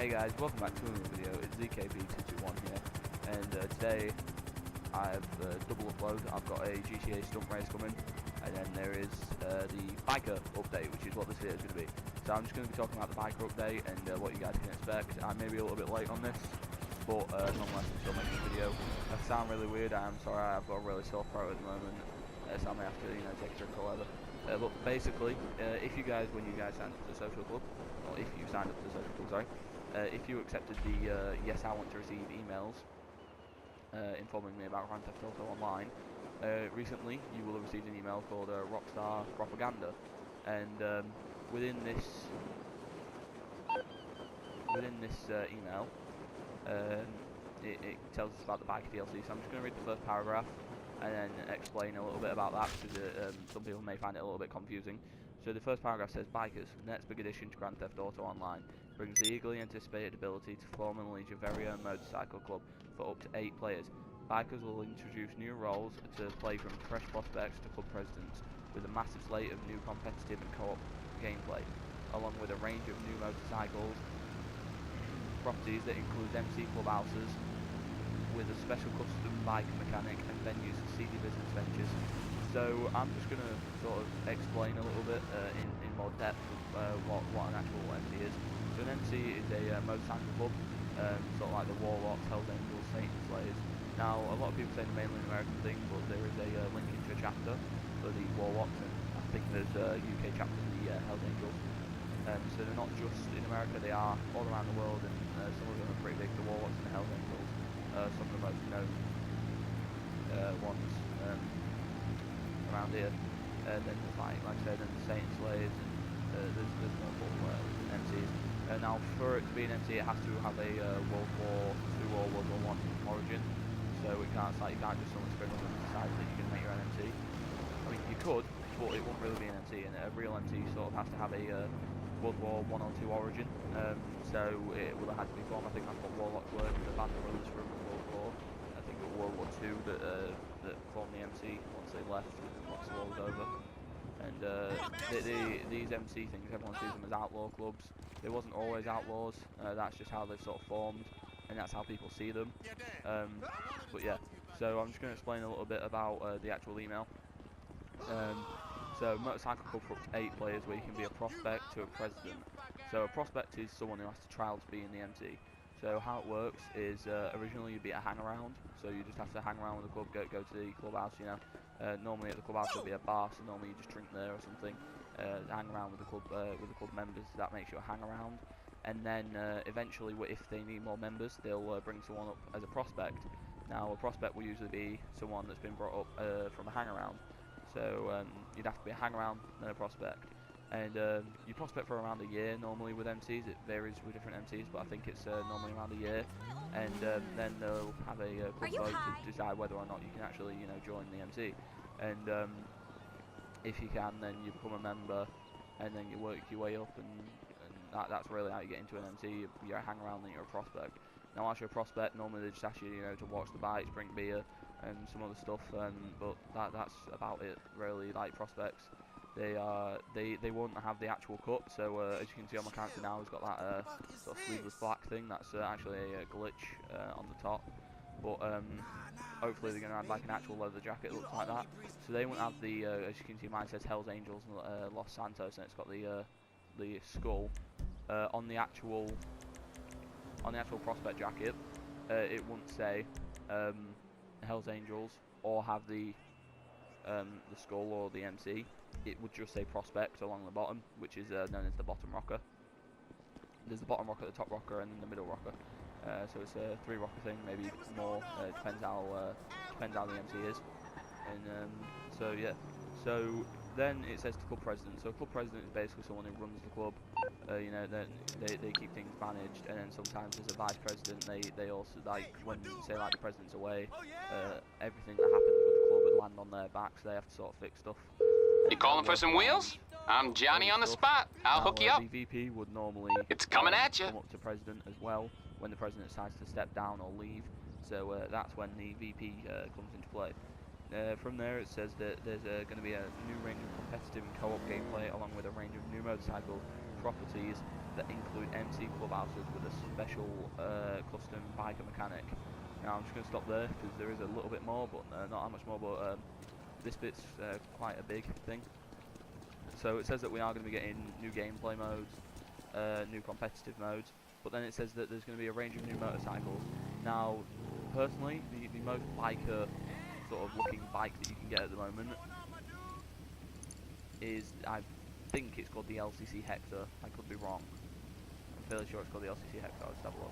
Hey guys, welcome back to another video. It's ZKB221 here, and today I have double upload. I've got a GTA stunt race coming, and then there is the biker update, which is what this video is going to be. So I'm just going to be talking about the biker update and what you guys can expect. I may be a little bit late on this, but nonetheless I'm still making a video. If I sound really weird, I'm sorry. I've got a really sore throat at the moment, so I may have to, take a drink or whatever. But basically, if you guys, when you guys signed up to the social club, or if you signed up to the social club, sorry. If you accepted the yes, I want to receive emails informing me about Grand Theft Auto Online, recently you will have received an email called Rockstar Propaganda, and within this email, it tells us about the biker DLC. So I'm just going to read the first paragraph and then explain a little bit about that, because some people may find it a little bit confusing. So the first paragraph says, Bikers, next big addition to Grand Theft Auto Online, brings the eagerly anticipated ability to form and lead your very own motorcycle club for up to 8 players. Bikers will introduce new roles to play, from fresh prospects to club presidents, with a massive slate of new competitive and co-op gameplay, along with a range of new motorcycles properties that includes MC clubhouses, with a special custom bike mechanic and venues for seedy business ventures. So I'm just going to sort of explain a little bit in more depth what an actual MC is. So an MC is a motorcycle club, sort of like the Warlocks, Hells Angels, Satan Slayers. Now, a lot of people say the mainly American thing, but there is a link into a chapter for the Warlocks, and I think there's a UK chapter for the Hells Angels. So they're not just in America, they are all around the world, and some of them are pretty big, the Warlocks and the Hells Angels. Some of the most known ones around here. Then there's like I said, and the Satan Slayers, and there's multiple MCs. Now, for it to be an MC, it has to have a World War II or World War I origin. So you can't just suddenly spring up and decide that you can make your own MC. I mean, you could, but it won't really be an MC. And a real MC sort of has to have a World War I or II origin. So it will have had to be formed. I think that's what Warlocks were, the band of brothers from World War. I think it was World War II that formed the MC once they left, once the war was over. And these MC things, everyone sees them as outlaw clubs. They wasn't always outlaws. That's just how they've sort of formed, and that's how people see them. But yeah, so I'm just going to explain a little bit about the actual email. So motorcycle club for up to 8 players, where you can be a prospect to a president. So a prospect is someone who has to trial to be in the MC. So how it works is, originally you'd be a hang around, so you just have to hang around with the club, go to the clubhouse, normally at the clubhouse there'll be a bar, so normally you just drink there or something, hang around with the club members. That makes you a hang around. And then eventually, if they need more members, they'll bring someone up as a prospect. Now, a prospect will usually be someone that's been brought up from a hang around. So you'd have to be a hang around, then a prospect. And you prospect for around a year normally with MCs. It varies with different MCs, but I think it's normally around a year. And then they'll have a club vote to decide whether or not you can actually, join the MC. And if you can, then you become a member, and then you work your way up, and that's really how you get into an MC. You're a hang around, then you're a prospect. Now, as you're a prospect, normally they just ask you, to watch the bikes, drink beer, and some other stuff. But that's about it, really. Like prospects, they won't have the actual cut. So as you can see on my character now, he's got that sort of sleeveless black thing. That's actually a glitch on the top. But hopefully they're going to add like an actual leather jacket that looks like that. So they won't have the, as you can see, mine says Hells Angels and Los Santos, and it's got the skull on the actual prospect jacket. It wouldn't say Hells Angels or have the skull or the MC. It would just say prospect along the bottom, which is known as the bottom rocker. There's the bottom rocker, the top rocker, and then the middle rocker. So it's a 3 rocker thing, maybe more. Depends how the MC is. And so yeah. So then it says to club president. So club president is basically someone who runs the club. They keep things managed, and then sometimes as a vice president, they also, like, when say like the president's away, everything that happens with the club would land on their backs. They have to sort of fix stuff. You calling for some wheels? I'm Johnny on the spot. I'll hook you up. The VP would normally coming at you. come up to president as well when the president decides to step down or leave. So that's when the VP comes into play. From there, it says that there's going to be a new range of competitive and co-op gameplay, along with a range of new motorcycle properties that include MC clubhouses with a special custom biker mechanic. Now I'm just going to stop there because there is a little bit more, but not that much more, but this bit's quite a big thing. So it says that we are going to be getting new gameplay modes, new competitive modes, but then it says that there's going to be a range of new motorcycles. Now, personally, the most biker sort of looking bike that you can get at the moment is, I think it's called the LCC Hector. I could be wrong. I'm fairly sure it's called the LCC Hector. I'll just have a look.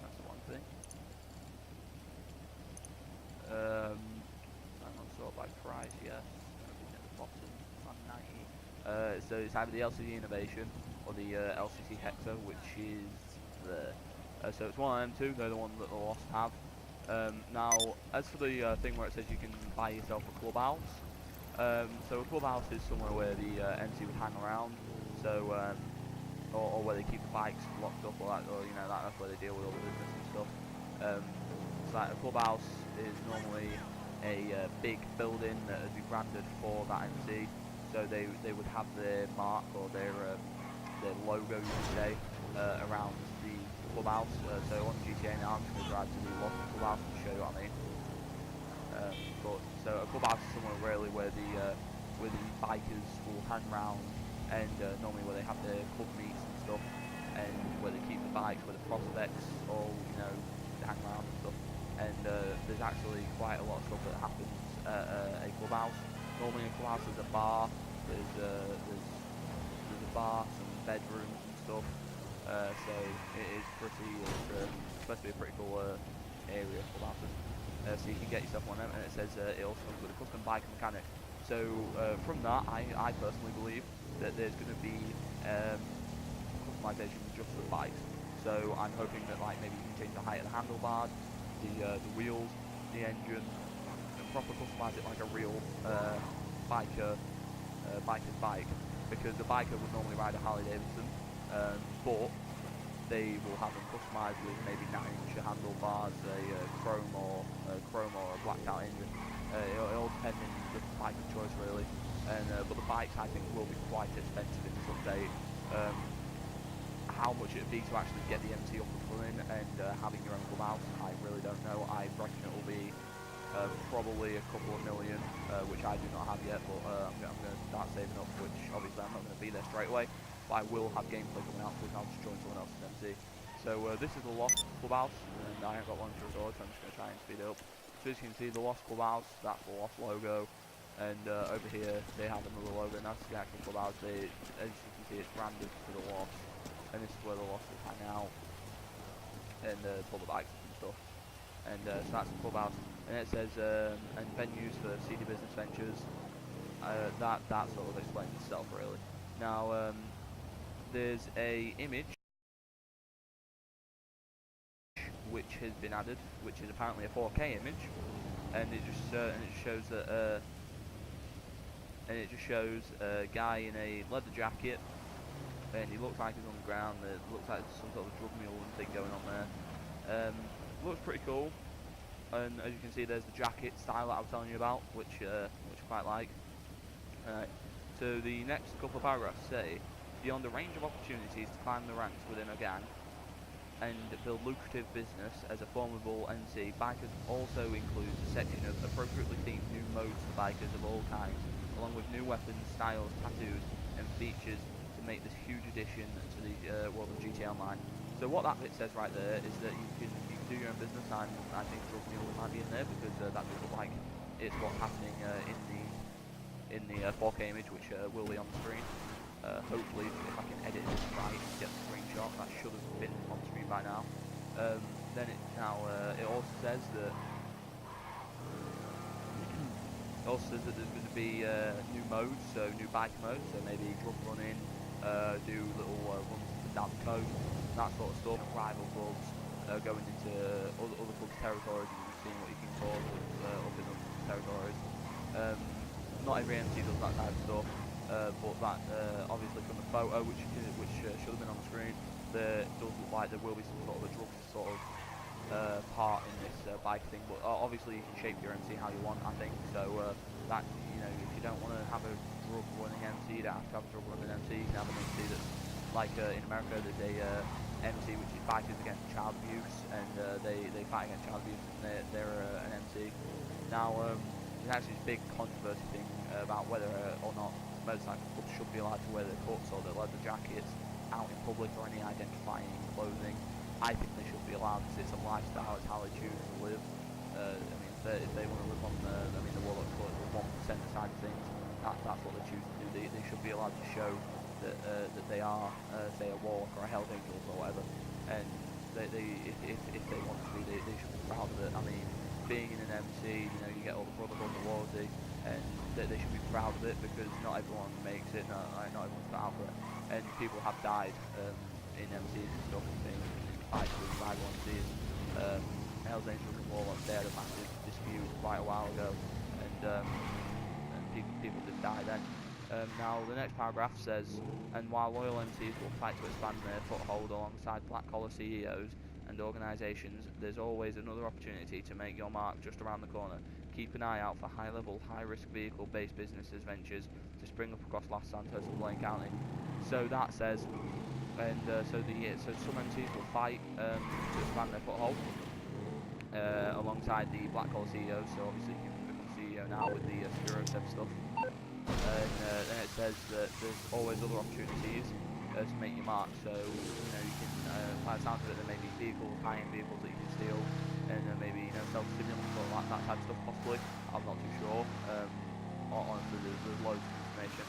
That's one thing. I'm not sure by price, yes. Everything at the bottom, 190. So it's either the LCD Innovation or the LCC Hector, which is there. So it's one of them two. They're the ones that the Lost have. Now, as for the thing where it says you can buy yourself a clubhouse, so a clubhouse is somewhere where the MC would hang around, so or where they keep the bikes locked up, or that, or you know, that's where they deal with all the business and stuff. So like a clubhouse is normally a big building that would be branded for that MC. So they would have their mark or their logo, you could say, around the clubhouse. So on GTA now, I'm just going to drive to the Lost clubhouse and show you what I mean. So a clubhouse is somewhere really where the bikers will hang around, and normally where they have their club meets and stuff, and where they keep the bikes, where the prospects all, you know, hang around and stuff. And there's actually quite a lot of stuff that happens at a clubhouse. Normally a clubhouse is a bar. There's a bar, some bedrooms and stuff. So it is pretty, supposed to be a pretty cool area for clubhouses. So you can get yourself one of them, and it says it also comes with a custom bike mechanic. So from that, I personally believe that there's going to be customization just for the bikes. So I'm hoping that like maybe you can change the height of the handlebars, the wheels, the engine, and proper customize it like a real biker's bike. Because the biker would normally ride a Harley Davidson, but they will have them customized with maybe 9-inch handlebars, a chrome or a blacked out engine. It'll all depend on the bike of choice really. And but the bikes I think will be quite expensive in this update. How much it'd be to actually get the MC up and running and having your own clubhouse, I really don't know. I reckon it will be probably a couple of million, which I do not have yet, but I'm going to start saving up, which obviously I'm not going to be there straight away. But I will have gameplay coming out, so I'll just join someone else's MC. So this is the Lost clubhouse, and I haven't got one to record, so I'm just going to try and speed it up. So as you can see, the Lost clubhouse, that's the Lost logo, and over here they have another logo, and that's the actual clubhouse. As you can see, it's branded to the Lost, and this is where the Lost will hang out, and pull the bikes and stuff. And so that's the clubhouse, and it says and venues for CD Business Ventures. That sort of explains itself really. Now there's a image which has been added, which is apparently a 4K image, and it just shows a guy in a leather jacket, and he looks like he's on the ground. It looks like there's some sort of drug mule thing going on there. Looks pretty cool, and as you can see, there's the jacket style that I was telling you about, which I quite like. So the next couple of paragraphs say, beyond a range of opportunities to climb the ranks within a gang and build lucrative business as a formidable MC, Bikers also includes a section of appropriately themed new modes for bikers of all kinds, along with new weapons, styles, tattoos, and features to make this huge addition to the world of GTA Online. So what that bit says right there is that you can do your own business, and I think drug mule might be in there because that does look like it's what's happening in the 4K image, which will be on the screen. Hopefully, if I can edit this right and get the screenshot, that should have been on screen by now. Then it also says that there's going to be new modes, so new bike modes, so maybe drug running, do little runs into damn coast, that sort of stuff, rival clubs, going into other clubs' territories and seeing what you can cause up in those territories. Not every MC does that type of stuff, but that obviously from the photo, which should have been on the screen, there does look like there will be some sort of a drug sort of part in this bike thing. But obviously you can shape your MC how you want, I think. So that, you know, if you don't want to have a drug running MC. You don't have to have a drug running MC. You can have an MC that's like in America. There's a MC which is Bikers Against Child Abuse, and they fight against child abuse, and they're an MC. Now there's actually this big controversy thing about whether or not motorcycle clubs should be allowed to wear their cuts or their leather jackets out in public or any identifying clothing. I think they should be allowed because it's a lifestyle, it's how they choose to live. I mean, if they want to live on the Warlock 1% side of things, that's what they choose to do. They should be allowed to show that they are, say, a Warlock or a Hells Angels or whatever, and if they want to be, they should be proud of it. I mean, being in an MC, you know, you get all the brotherhood and loyalty, and they should be proud of it because not everyone makes it, not everyone's got out for it, and people have died in MCs and stuff, in fights with rival MCs. Hells Angels and Warlocks, they had a massive dispute quite a while ago, and people did die then. Now the next paragraph says, and while loyal MCs will fight to expand their foothold alongside black-collar CEOs and organisations, there's always another opportunity to make your mark just around the corner. Keep an eye out for high-level, high-risk vehicle-based business ventures to spring up across Los Santos and Blaine County. So that says, and so some MCs will fight to expand their foothold alongside the black-collar CEOs. So obviously you can become CEO now with the SHAREfactory stuff. And then it says that there's always other opportunities to make your mark. So you know, you can, by the sound of it, there may be vehicles, high-end vehicles that you can steal, and maybe, you know, self-stimulants or that type of stuff possibly. I'm not too sure. Honestly, there's loads of information.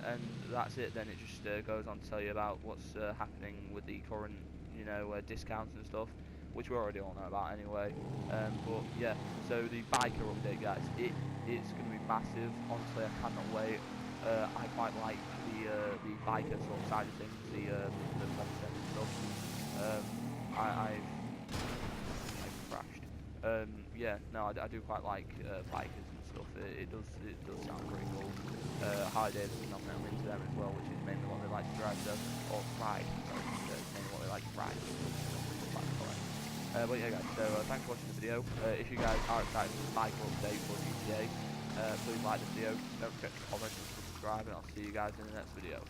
And that's it. Then it just goes on to tell you about what's happening with the current, you know, discounts and stuff, which we already all know about anyway. But yeah, so the biker update, guys, it's going to be massive. Honestly, I cannot wait. I quite like the biker sort of side of things, the 1% and stuff. I've crashed. Yeah, no, I do quite like bikers and stuff. It does sound pretty cool. Harley Davidson, I'm into them as well, which is mainly what they like to drive, or ride. Sorry, mainly what they like to ride. But yeah, guys, so thanks for watching the video. If you guys are excited for the biker update for GTA, please like the video, don't forget to comment and subscribe, and I'll see you guys in the next video.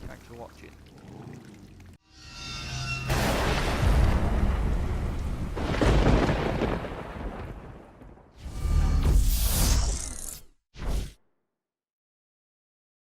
Thanks for watching.